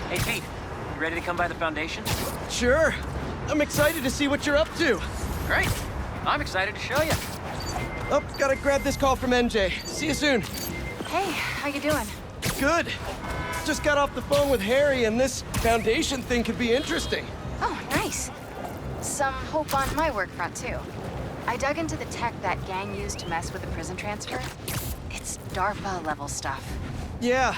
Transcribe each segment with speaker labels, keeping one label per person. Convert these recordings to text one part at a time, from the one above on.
Speaker 1: Hey, Pete. You ready to come by the Foundation?
Speaker 2: Sure. I'm excited to see what you're up to.
Speaker 1: Great. I'm excited to show you.
Speaker 2: Oh, gotta grab this call from NJ. See you soon.
Speaker 3: Hey, how you doing?
Speaker 2: Good. Just got off the phone with Harry, and this Foundation thing could be interesting.
Speaker 3: Oh, nice. Some hope on my work front, too. I dug into the tech that gang used to mess with the prison transfer. It's DARPA-level stuff.
Speaker 2: Yeah.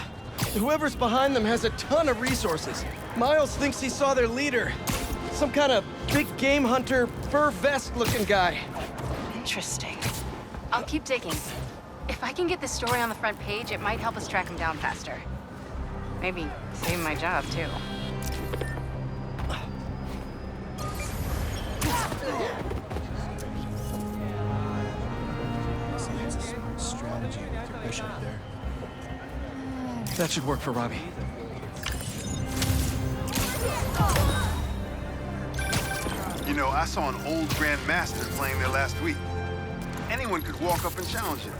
Speaker 2: Whoever's behind them has a ton of resources. Miles thinks he saw their leader. Some kind of big game hunter, fur vest-looking guy.
Speaker 3: Interesting. I'll keep digging. If I can get this story on the front page, it might help us track him down faster. Maybe save my job, too.
Speaker 2: Strategy to push up there. That should work for Robbie.
Speaker 4: You know, I saw an old Grand Master playing there last week. Anyone could walk up and challenge him.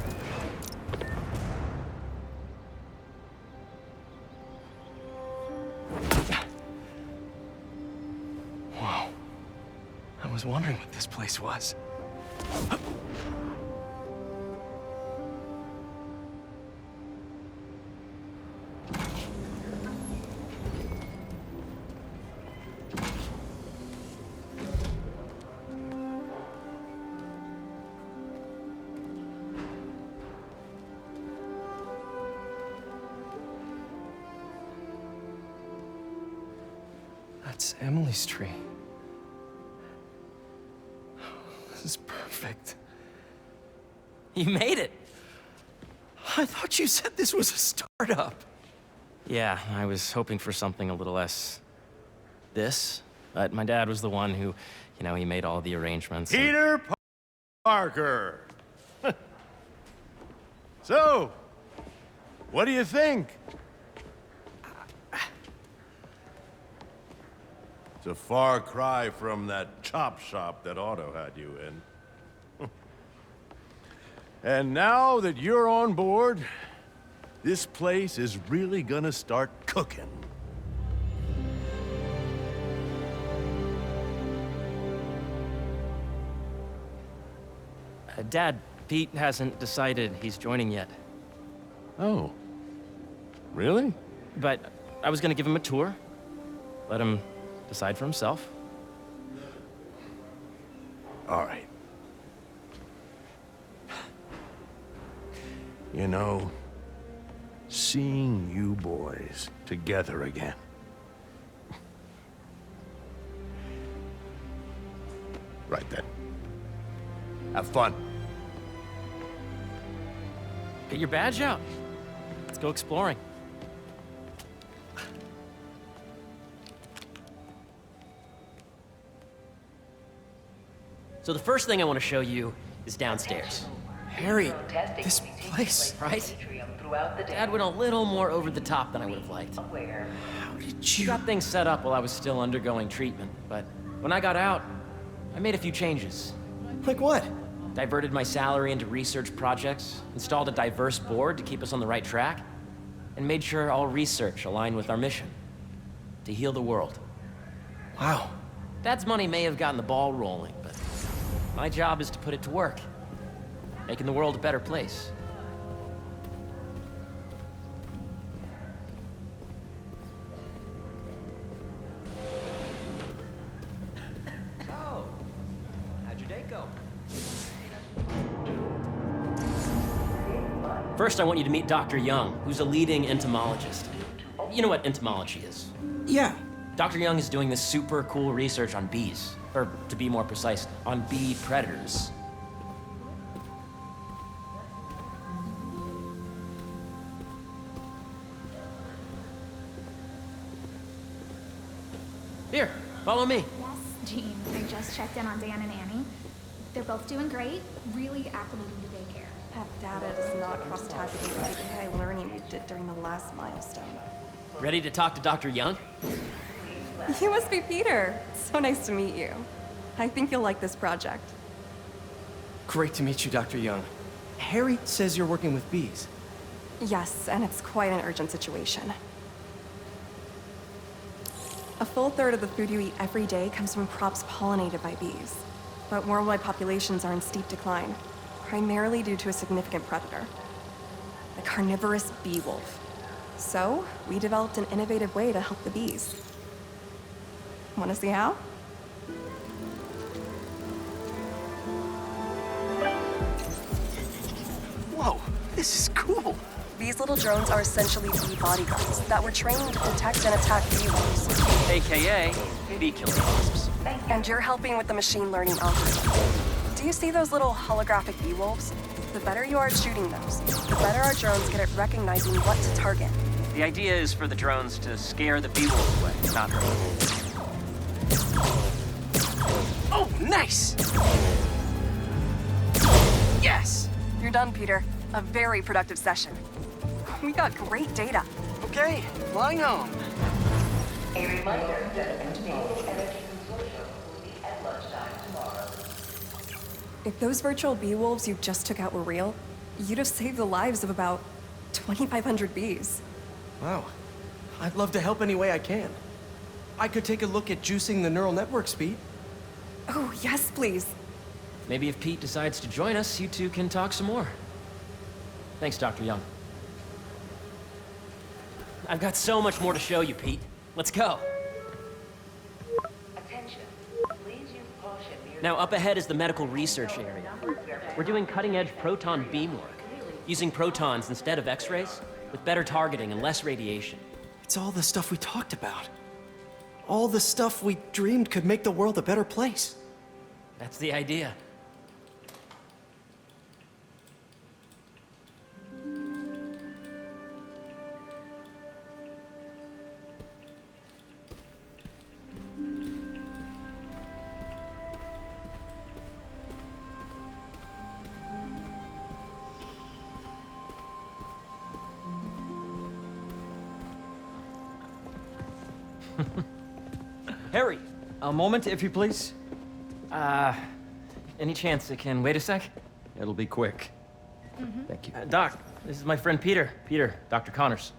Speaker 2: Whoa. I was wondering what this place was. That's Emily's tree. This is perfect.
Speaker 1: You made it.
Speaker 2: I thought you said this was a startup.
Speaker 1: Yeah, I was hoping for something a little less... this. But my dad was the one who, he made all the arrangements.
Speaker 5: Peter Parker! So, what do you think? It's a far cry from that chop shop that Otto had you in. And now that you're on board, this place is really gonna start cooking.
Speaker 1: Dad, Pete hasn't decided he's joining yet.
Speaker 5: Oh. Really?
Speaker 1: But I was gonna give him a tour. Let him decide for himself.
Speaker 5: All right. You know, seeing you boys together again. Right then. Have fun.
Speaker 1: Get your badge out. Let's go exploring. So the first thing I want to show you is downstairs.
Speaker 2: Harry, this place.
Speaker 1: Right? Dad went a little more over the top than I would have liked.
Speaker 2: How did
Speaker 1: He
Speaker 2: you...
Speaker 1: got things set up while I was still undergoing treatment, but when I got out, I made a few changes.
Speaker 2: Like what?
Speaker 1: Diverted my salary into research projects, installed a diverse board to keep us on the right track, and made sure all research aligned with our mission, to heal the world.
Speaker 2: Wow.
Speaker 1: Dad's money may have gotten the ball rolling, but my job is to put it to work, making the world a better place. So, how'd your day go? First, I want you to meet Dr. Young, who's a leading entomologist. You know what entomology is?
Speaker 2: Yeah.
Speaker 1: Dr. Young is doing this super cool research on bees, or to be more precise, on bee predators. Here, follow me.
Speaker 6: Yes, Jean. I just checked in on Dan and Annie. They're both doing great, really acclimating to daycare.
Speaker 7: That data does not cross ties with the API learning we did during the last milestone.
Speaker 1: Ready to talk to Dr. Young?
Speaker 7: You must be Peter. So nice to meet you. I think you'll like this project.
Speaker 2: Great to meet you, Dr. Young. Harry says you're working with bees.
Speaker 7: Yes, and it's quite an urgent situation. A full third of the food you eat every day comes from crops pollinated by bees. But worldwide populations are in steep decline, primarily due to a significant predator, the carnivorous bee wolf. So, we developed an innovative way to help the bees. Want to see how?
Speaker 2: Whoa, this is cool.
Speaker 7: These little drones are essentially bee bodyguards that were trained to detect and attack bee wolves.
Speaker 1: AKA bee killer wasps.
Speaker 7: And you're helping with the machine learning algorithm. Do you see those little holographic bee wolves? The better you are at shooting those, the better our drones get at recognizing what to target.
Speaker 1: The idea is for the drones to scare the bee wolves away, not hurt them.
Speaker 2: Oh, nice! Yes!
Speaker 7: You're done, Peter. A very productive session. We got great data.
Speaker 2: Okay, flying home.
Speaker 8: A reminder that the Containable Energy Consortium will be at lunchtime tomorrow.
Speaker 7: If those virtual bee wolves you just took out were real, you'd have saved the lives of about 2,500 bees.
Speaker 2: Wow. I'd love to help any way I can. I could take a look at juicing the neural network speed.
Speaker 7: Oh, yes, please.
Speaker 1: Maybe if Pete decides to join us, you two can talk some more. Thanks, Dr. Young. I've got so much more to show you, Pete. Let's go.
Speaker 8: Attention. Please use caution near
Speaker 1: Now, up ahead is the medical research area. We're doing cutting-edge proton beam work, using protons instead of X-rays, with better targeting and less radiation.
Speaker 2: It's all the stuff we talked about. All the stuff we dreamed could make the world a better place.
Speaker 1: That's the idea. Harry!
Speaker 9: A moment, if you please.
Speaker 1: Any chance it can wait a sec?
Speaker 9: It'll be quick. Thank you.
Speaker 1: Doc, this is my friend Peter. Peter, Dr. Connors.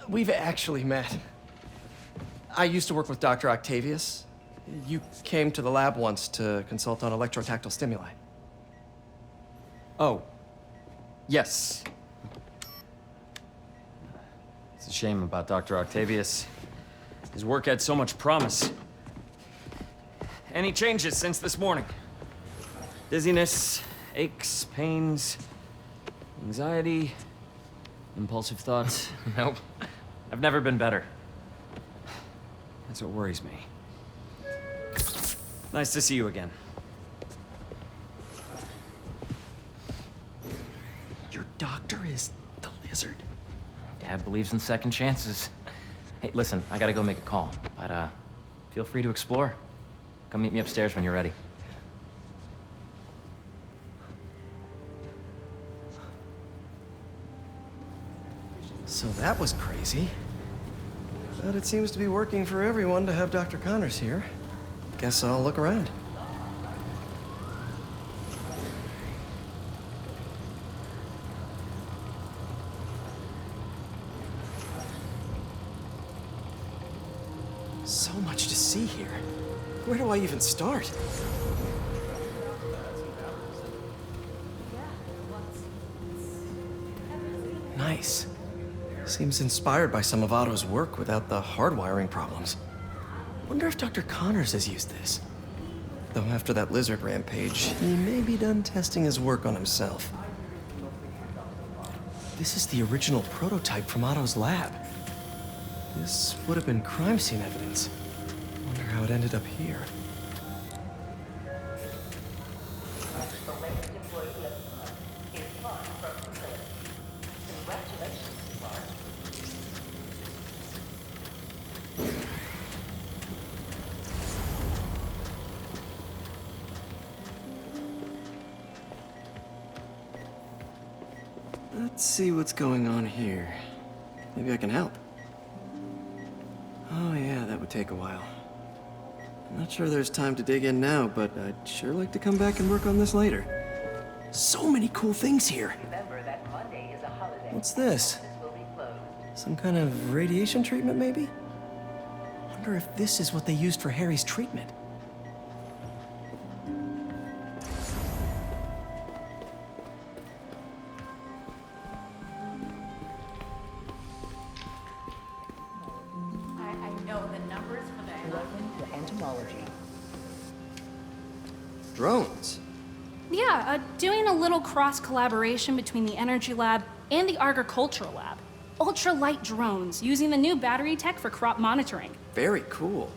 Speaker 2: We've actually met. I used to work with Dr. Octavius. You came to the lab once to consult on electrotactile stimuli.
Speaker 9: Oh. Yes. It's a shame about Dr. Octavius. His work had so much promise. Any changes since this morning? Dizziness, aches, pains, anxiety, impulsive thoughts.
Speaker 1: Nope. I've never been better.
Speaker 9: That's what worries me. Nice to see you again.
Speaker 2: Your doctor is the lizard.
Speaker 1: Dad believes in second chances. Hey, listen, I gotta go make a call, but feel free to explore. Come meet me upstairs when you're ready.
Speaker 2: So that was crazy. But it seems to be working for everyone to have Dr. Connors here. Guess I'll look around. So much to see here. Where do I even start? Nice. Seems inspired by some of Otto's work without the hardwiring problems. Wonder if Dr. Connors has used this. Though after that lizard rampage, he may be done testing his work on himself. This is the original prototype from Otto's lab. This would have been crime scene evidence. Wonder how it ended up here.
Speaker 8: the latest employee of the month is Clark from the facility. Congratulations, Clark.
Speaker 2: Let's see what's going on here. Maybe I can help. Oh yeah, that would take a while. Not sure there's time to dig in now, but I'd sure like to come back and work on this later. So many cool things here.
Speaker 8: Remember that Monday is a holiday.
Speaker 2: What's this?
Speaker 8: Offices will be closed.
Speaker 2: Some kind of radiation treatment, maybe? Wonder if this is what they used for Harry's treatment.
Speaker 10: I know the numbers for that.
Speaker 8: Welcome to entomology.
Speaker 2: Drones.
Speaker 10: Yeah, doing a little cross collaboration between the Energy Lab and the Agricultural Lab. Ultralight drones using the new battery tech for crop monitoring.
Speaker 2: Very cool.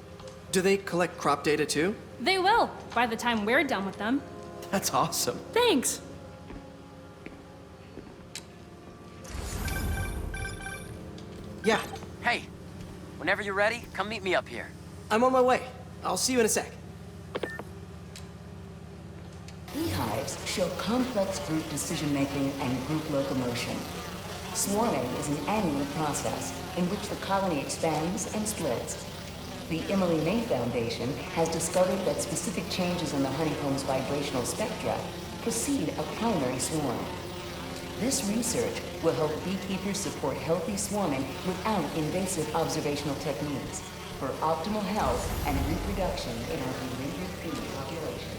Speaker 2: Do they collect crop data too?
Speaker 10: They will, by the time we're done with them.
Speaker 2: That's awesome.
Speaker 10: Thanks.
Speaker 2: Yeah,
Speaker 1: Hey, whenever you're ready, come meet me up here.
Speaker 2: I'm on my way. I'll see you in a sec.
Speaker 11: Beehives show complex group decision-making and group locomotion. Swarming is an annual process in which the colony expands and splits. The Emily May Foundation has discovered that specific changes in the honeycomb's vibrational spectra precede a primary swarm. This research will help beekeepers support healthy swarming without invasive observational techniques for optimal health and reproduction in our endangered bee population.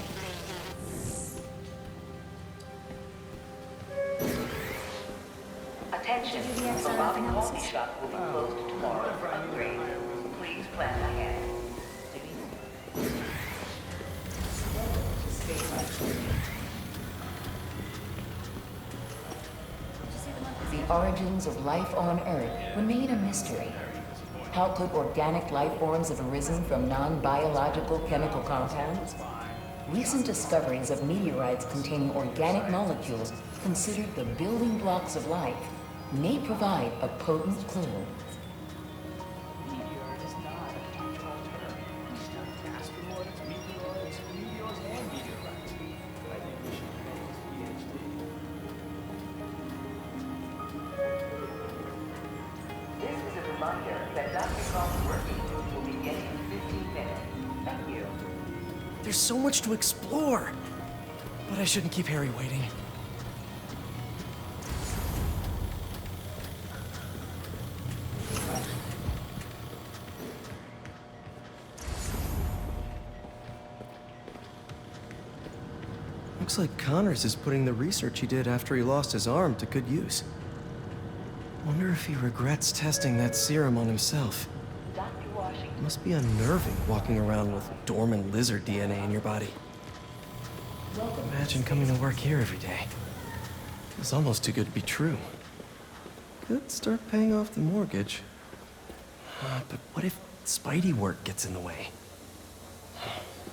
Speaker 8: Attention, the lobby coffee shop will be closed tomorrow for upgrade. Please plan ahead.
Speaker 11: The origins of life on Earth remain a mystery. How could organic life forms have arisen from non-biological chemical compounds? Recent discoveries of meteorites containing organic molecules considered the building blocks of life may provide a potent clue.
Speaker 8: This is a reminder that Dr. Croft's working group will begin in 15 minutes. Thank you.
Speaker 2: There's so much to explore. But I shouldn't keep Harry waiting. Looks like Connors is putting the research he did after he lost his arm to good use. Wonder if he regrets testing that serum on himself.
Speaker 8: Dr. Washington.
Speaker 2: Must be unnerving walking around with dormant lizard DNA in your body. Imagine coming to work here every day. It's almost too good to be true. Could start paying off the mortgage. But what if Spidey work gets in the way?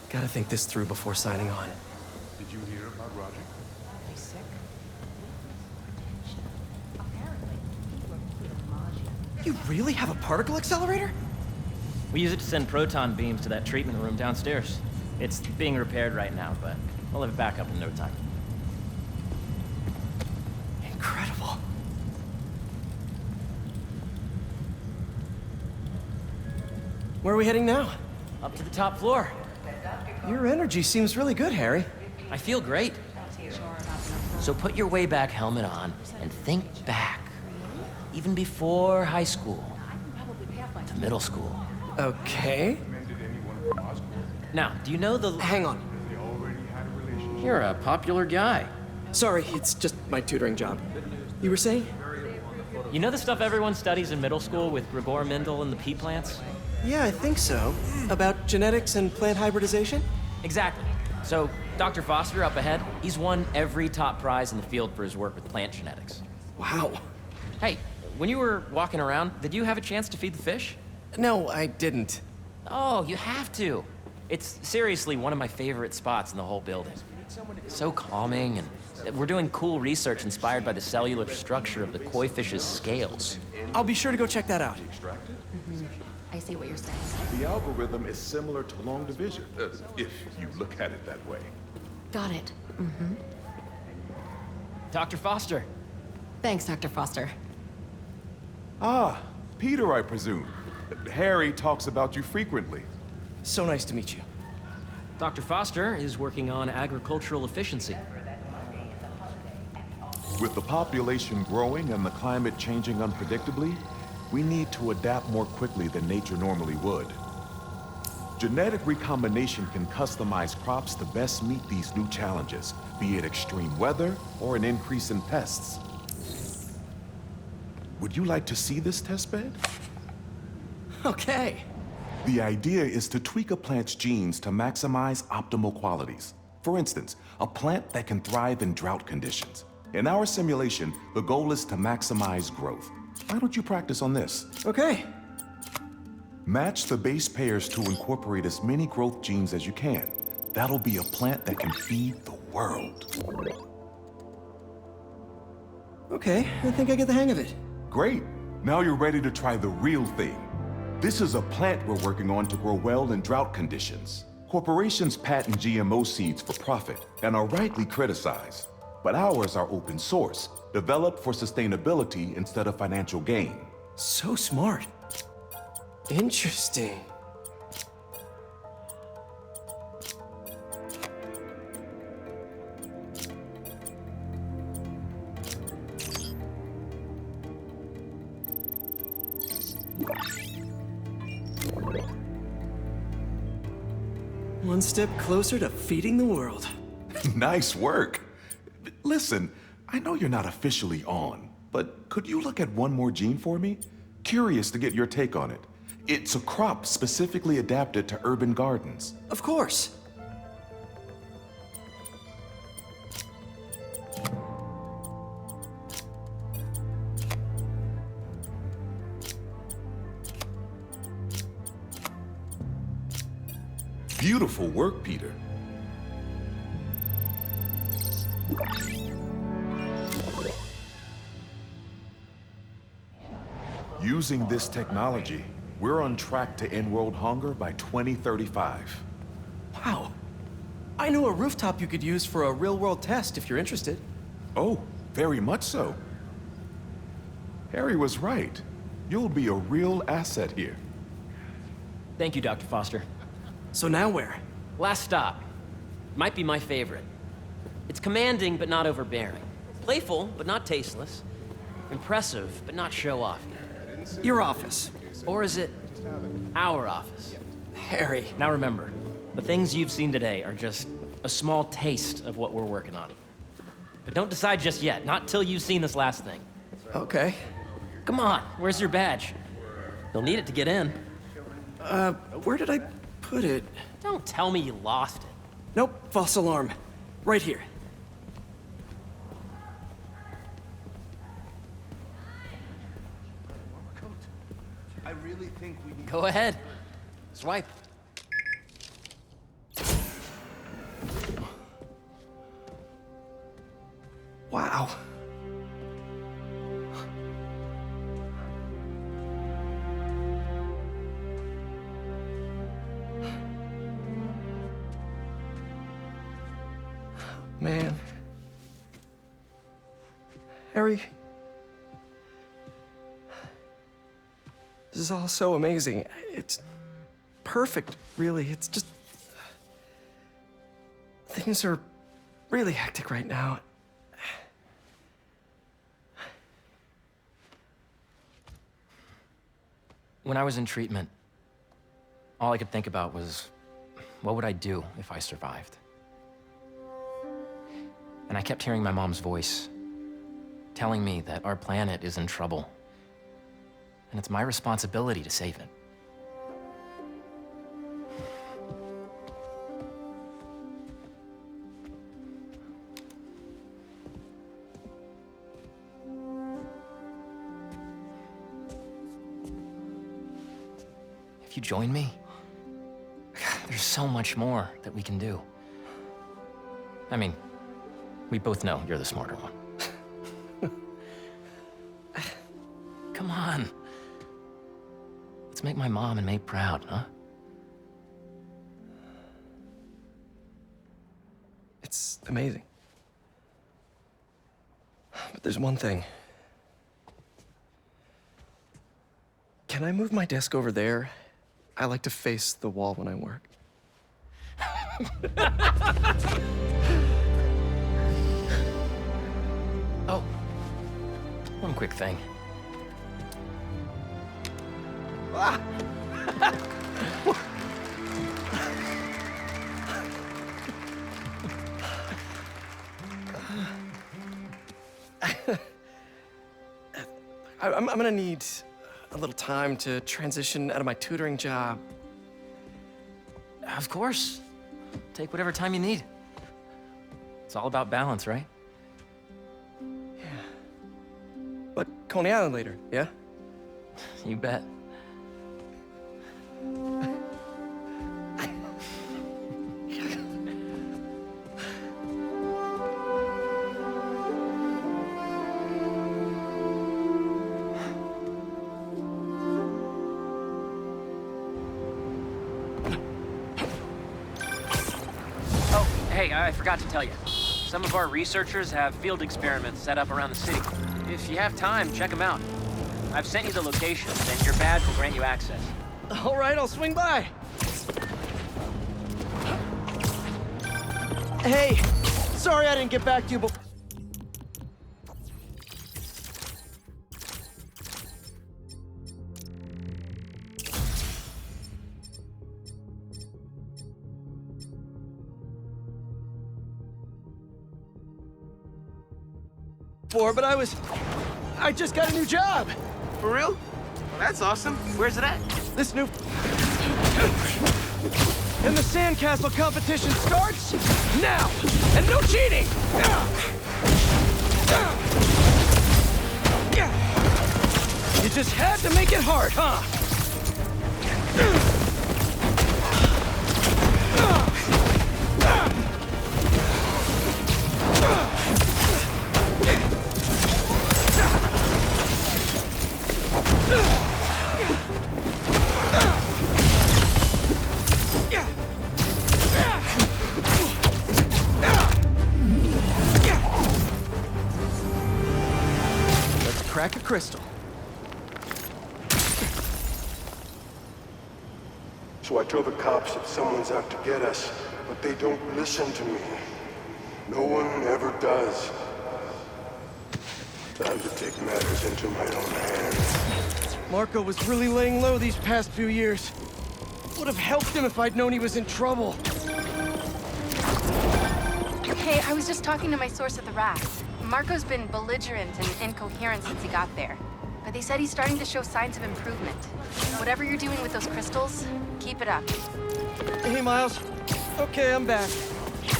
Speaker 2: Gotta think this through before signing on.
Speaker 4: Did you hear about Roger?
Speaker 2: You really have a particle accelerator?
Speaker 1: We use it to send proton beams to that treatment room downstairs. It's being repaired right now, but we'll have it back up in no time.
Speaker 2: Incredible. Where are we heading now?
Speaker 1: Up to the top floor.
Speaker 2: Your energy seems really good, Harry.
Speaker 1: I feel great. So put your way back helmet on and think back. Even before high school. To middle school.
Speaker 2: Okay.
Speaker 1: Now, do you know the...
Speaker 2: Hang on.
Speaker 1: You're a popular guy.
Speaker 2: Sorry, it's just my tutoring job. You were saying?
Speaker 1: You know the stuff everyone studies in middle school with Gregor Mendel and the pea plants?
Speaker 2: Yeah, I think so. About genetics and plant hybridization?
Speaker 1: Exactly. So, Dr. Foster up ahead, he's won every top prize in the field for his work with plant genetics.
Speaker 2: Wow.
Speaker 1: Hey, when you were walking around, did you have a chance to feed the fish?
Speaker 2: No, I didn't.
Speaker 1: Oh, you have to. It's seriously one of my favorite spots in the whole building. So calming, and we're doing cool research inspired by the cellular structure of the koi fish's scales.
Speaker 2: I'll be sure to go check that out.
Speaker 10: I see what you're saying.
Speaker 12: The algorithm is similar to long division, if you look at it that way.
Speaker 10: Got it.
Speaker 1: Dr. Foster.
Speaker 10: Thanks, Dr. Foster.
Speaker 12: Ah, Peter, I presume. Harry talks about you frequently.
Speaker 2: So nice to meet you.
Speaker 1: Dr. Foster is working on agricultural efficiency.
Speaker 12: With the population growing and the climate changing unpredictably, we need to adapt more quickly than nature normally would. Genetic recombination can customize crops to best meet these new challenges, be it extreme weather or an increase in pests. Would you like to see this testbed?
Speaker 2: Okay.
Speaker 12: The idea is to tweak a plant's genes to maximize optimal qualities. For instance, a plant that can thrive in drought conditions. In our simulation, the goal is to maximize growth. Why don't you practice on this?
Speaker 2: Okay.
Speaker 12: Match the base pairs to incorporate as many growth genes as you can. That'll be a plant that can feed the world.
Speaker 2: Okay, I think I get the hang of it.
Speaker 12: Great. Now you're ready to try the real thing. This is a plant we're working on to grow well in drought conditions. Corporations patent GMO seeds for profit and are rightly criticized. But ours are open source, developed for sustainability instead of financial gain.
Speaker 2: So smart. Interesting. One step closer to feeding the world.
Speaker 12: Nice work. Listen, I know you're not officially on, but could you look at one more gene for me? Curious to get your take on it. It's a crop specifically adapted to urban gardens.
Speaker 2: Of course.
Speaker 12: Beautiful work, Peter. Using this technology, we're on track to end world hunger by 2035.
Speaker 2: Wow. I know a rooftop you could use for a real-world test if you're interested.
Speaker 12: Oh, very much so. Harry was right. You'll be a real asset here.
Speaker 1: Thank you, Dr. Foster.
Speaker 2: So now where?
Speaker 1: Last stop. Might be my favorite. It's commanding, but not overbearing. Playful, but not tasteless. Impressive, but not show-off.
Speaker 2: Your office.
Speaker 1: Or is it our office?
Speaker 2: Harry.
Speaker 1: Now remember, the things you've seen today are just a small taste of what we're working on. But don't decide just yet, not till you've seen this last thing.
Speaker 2: Okay.
Speaker 1: Come on, where's your badge? You'll need it to get in.
Speaker 2: Where did I put it?
Speaker 1: Don't tell me you lost it.
Speaker 2: Nope, false alarm. Right here.
Speaker 5: I really think we need...
Speaker 1: Go ahead. Swipe.
Speaker 2: Wow. Man. Harry. This is all so amazing. It's perfect, really. It's just... Things are really hectic right now.
Speaker 1: When I was in treatment, all I could think about was, what would I do if I survived? And I kept hearing my mom's voice, telling me that our planet is in trouble, and it's my responsibility to save it. If you join me, there's so much more that we can do. I mean, we both know you're the smarter one. Come on. Let's make my mom and May proud, huh?
Speaker 2: It's amazing. But there's one thing. Can I move my desk over there? I like to face the wall when I work.
Speaker 1: Oh, one quick thing.
Speaker 2: I'm gonna need a little time to transition out of my tutoring job.
Speaker 1: Of course. Take whatever time you need. It's all about balance, right?
Speaker 2: But Coney Island later, yeah?
Speaker 1: You bet. Hey, I forgot to tell you. Some of our researchers have field experiments set up around the city. If you have time, check them out. I've sent you the locations, and your badge will grant you access.
Speaker 2: All right, I'll swing by. Hey, sorry I didn't get back to you before. But I just got a new job.
Speaker 13: For real? Well, that's awesome. Where's it at?
Speaker 2: This new... And the sandcastle competition starts now! And no cheating! You just had to make it hard, huh? Crack a crystal.
Speaker 14: So I tell the cops that someone's out to get us, but they don't listen to me. No one ever does. Time to take matters into my own hands.
Speaker 2: Marco was really laying low these past few years. Would have helped him if I'd known he was in trouble.
Speaker 3: Hey, I was just talking to my source at the rack. Marco's been belligerent and incoherent since he got there. But they said he's starting to show signs of improvement. Whatever you're doing with those crystals, keep it up.
Speaker 2: Hey, Miles. Okay, I'm back.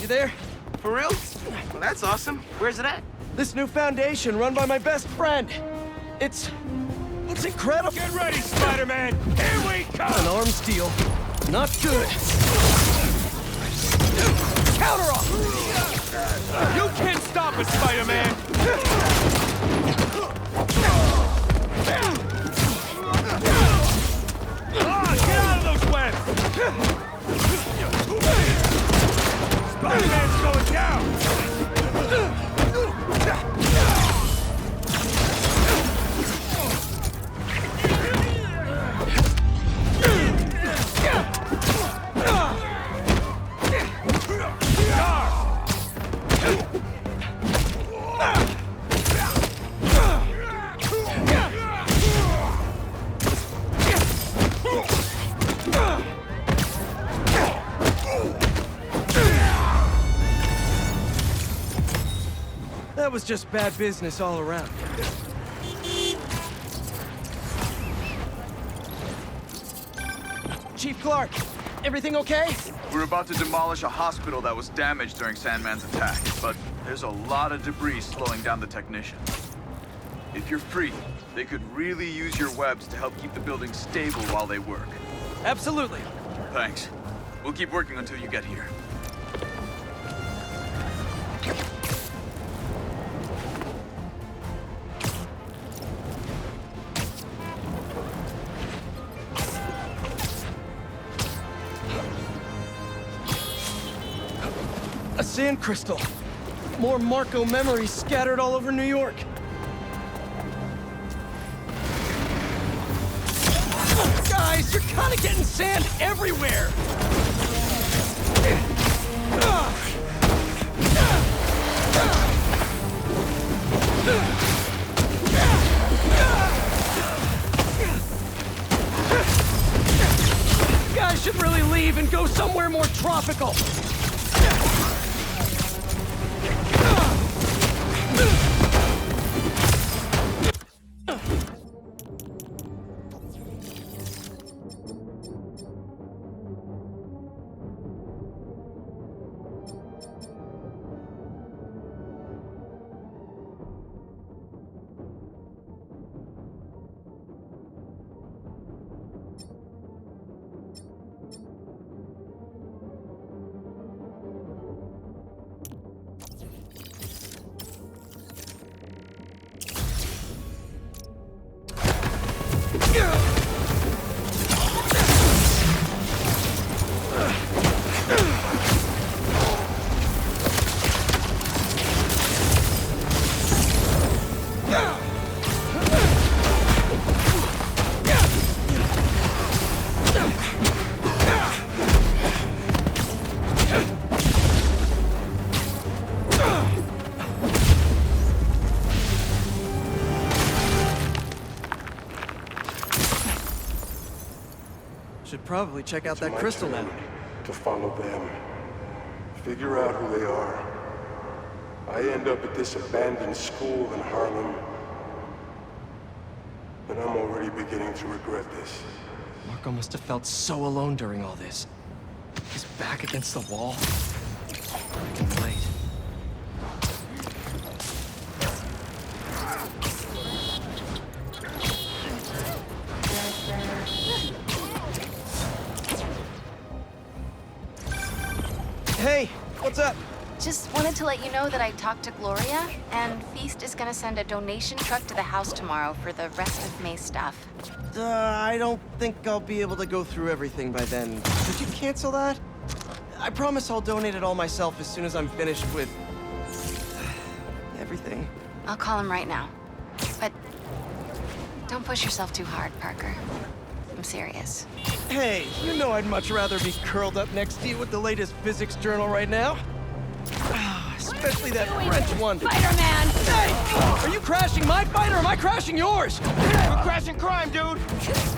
Speaker 2: You there?
Speaker 13: For real? Well, that's awesome. Where's it at?
Speaker 2: This new foundation run by my best friend. It's incredible.
Speaker 5: Get ready, Spider-Man! Here we come!
Speaker 2: An arms deal. Not good. Counter off!
Speaker 5: You can't stop us, Spider-Man! Get out of those webs! Spider-Man's going down!
Speaker 2: That was just bad business all around. Chief Clark, everything okay?
Speaker 15: We're about to demolish a hospital that was damaged during Sandman's attack, but there's a lot of debris slowing down the technicians. If you're free, they could really use your webs to help keep the building stable while they work.
Speaker 2: Absolutely.
Speaker 15: Thanks. We'll keep working until you get here.
Speaker 2: A sand crystal. More Marco memories scattered all over New York. Guys, Guys, you're kind of getting sand everywhere! You guys should really leave and go somewhere more tropical! Should probably check out that crystal now.
Speaker 14: To follow them. Figure out who they are. I end up at this abandoned school in Harlem. And I'm already beginning to regret this.
Speaker 2: Marco must have felt so alone during all this. His back against the wall. I can relate. Hey, what's up?
Speaker 3: Just wanted to let you know that I talked to Gloria, and Feast is gonna send a donation truck to the house tomorrow for the rest of May's stuff.
Speaker 2: I don't think I'll be able to go through everything by then. Could you cancel that? I promise I'll donate it all myself as soon as I'm finished with... everything.
Speaker 3: I'll call him right now. But don't push yourself too hard, Parker. I'm serious.
Speaker 2: Hey, you know I'd much rather be curled up next to you with the latest physics journal right now. Especially that French one.
Speaker 13: Spider-Man!
Speaker 2: Hey! Are you crashing my fight or am I crashing yours?
Speaker 13: We're crashing crime, dude!
Speaker 2: This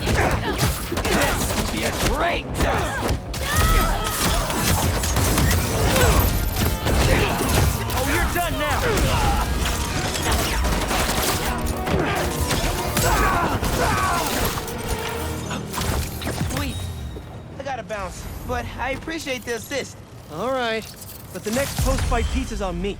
Speaker 2: will be a great...
Speaker 13: Oh, you're done now! Sweet. I gotta bounce, but I appreciate the assist.
Speaker 2: All right, but the next post-fight pizza's on me.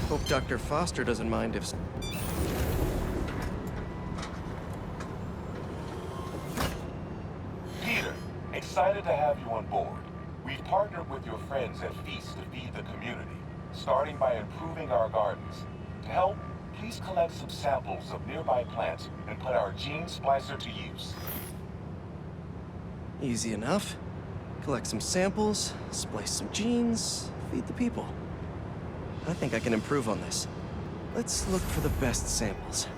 Speaker 2: Hope Dr. Foster doesn't mind if...
Speaker 12: Peter, excited to have you on board. We've partnered with your friends at Feast to feed the community, starting by improving our gardens. To help, please collect some samples of nearby plants and put our gene splicer to use.
Speaker 2: Easy enough. Collect some samples, splice some genes, feed the people. I think I can improve on this. Let's look for the best samples.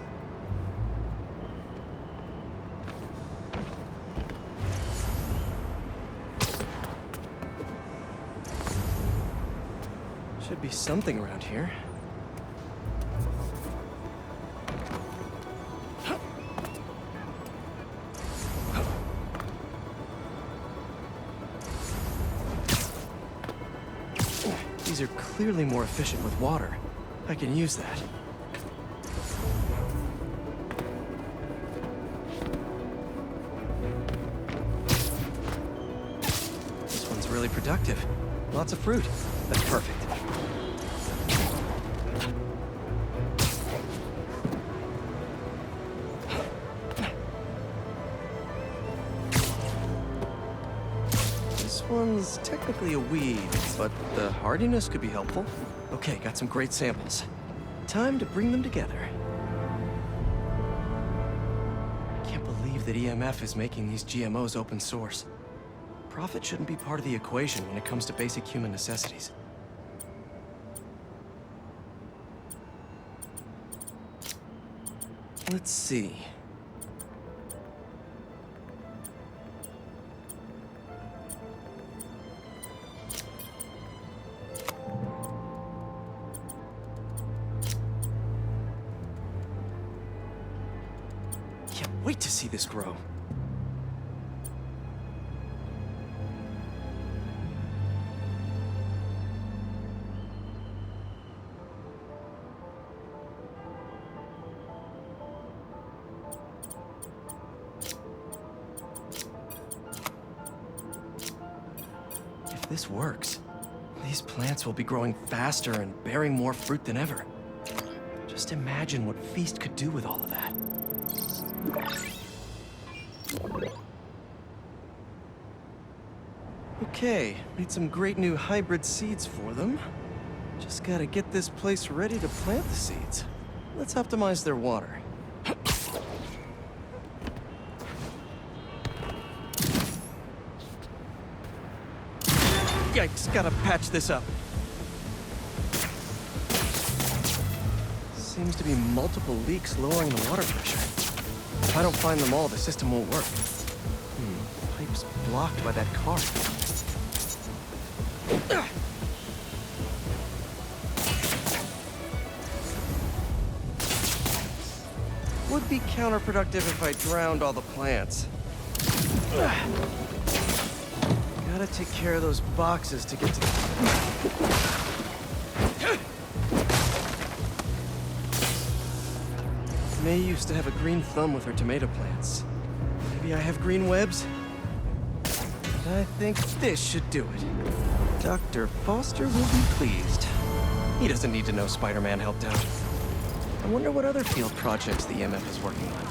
Speaker 2: Should be something around here. These are clearly more efficient with water. I can use that. This one's really productive. Lots of fruit. That's perfect. This one's technically a weed, but the hardiness could be helpful. Okay, got some great samples. Time to bring them together. I can't believe that EMF is making these GMOs open source. Profit shouldn't be part of the equation when it comes to basic human necessities. Let's see. Can't wait to see this grow. If this works, these plants will be growing faster and bearing more fruit than ever. Just imagine what Feast could do with all of that. Okay, made some great new hybrid seeds for them. Just gotta get this place ready to plant the seeds. Let's optimize their water. Yikes, gotta patch this up. Seems to be multiple leaks lowering the water pressure. If I don't find them all, the system won't work. Pipe's blocked by that car. Would be counterproductive if I drowned all the plants. Gotta take care of those boxes to get to the... May used to have a green thumb with her tomato plants. Maybe I have green webs? But I think this should do it. Dr. Foster will be pleased. He doesn't need to know Spider-Man helped out. I wonder what other field projects the EMF is working on.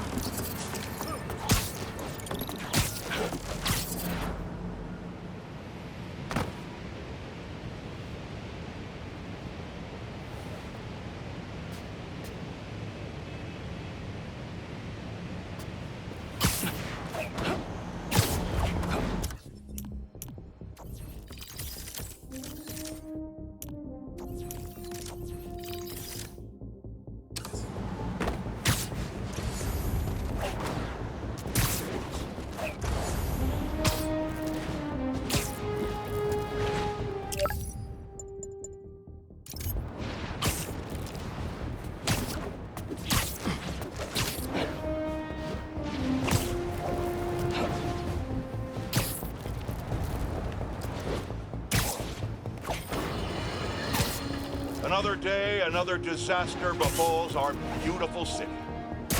Speaker 16: Another day, another disaster befalls our beautiful city.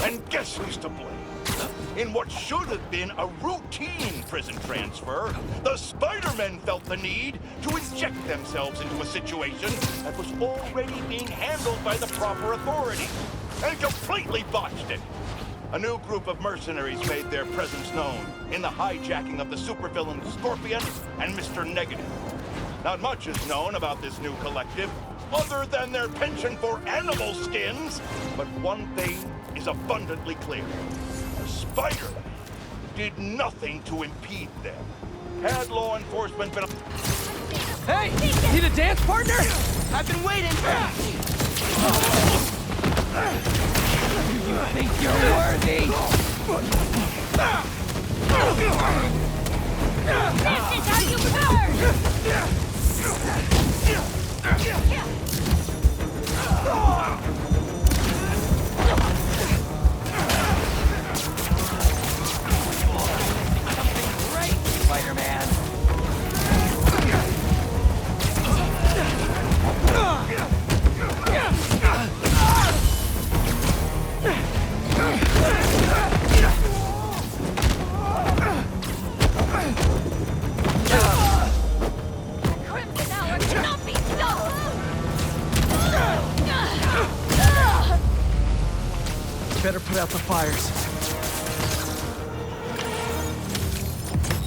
Speaker 16: And guess who's to blame? In what should have been a routine prison transfer, the Spider-Men felt the need to inject themselves into a situation that was already being handled by the proper authorities, and completely botched it. A new group of mercenaries made their presence known in the hijacking of the supervillain Scorpion and Mr. Negative. Not much is known about this new collective, other than their penchant for animal skins, but one thing is abundantly clear. Spider-Man did nothing to impede them. Had law enforcement been...
Speaker 2: Hey! Need a dance partner?
Speaker 13: I've been waiting. You think you're worthy?
Speaker 17: This is how you burn!
Speaker 13: out the fires.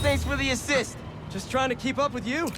Speaker 13: Thanks for the assist.
Speaker 2: Just trying to keep up with you.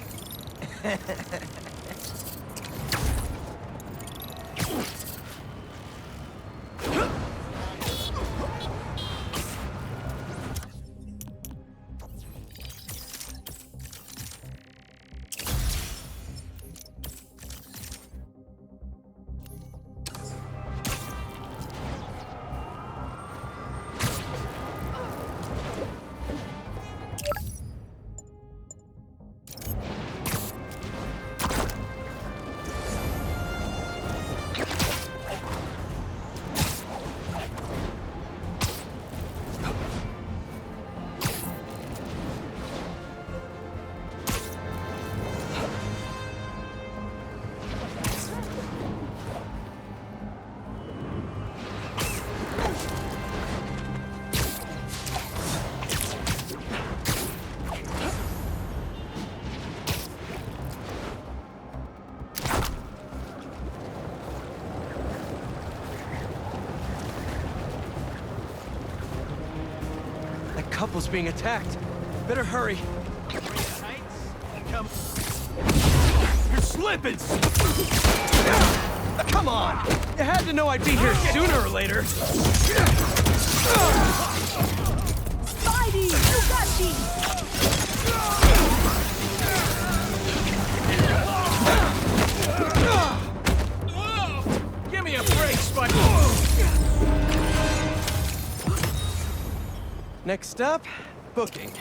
Speaker 2: Couple's being attacked. Better hurry.
Speaker 13: You're slipping!
Speaker 2: Come on! You had to know I'd be here sooner or later.
Speaker 8: Spidey, you got these!
Speaker 13: Give me a break, Spidey!
Speaker 2: Next up, booking.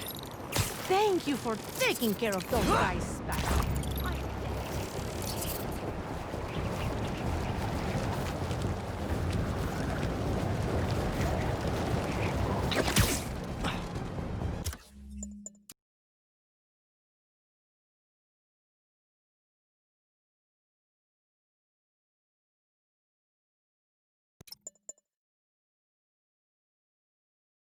Speaker 8: Thank you for taking care of those guys back.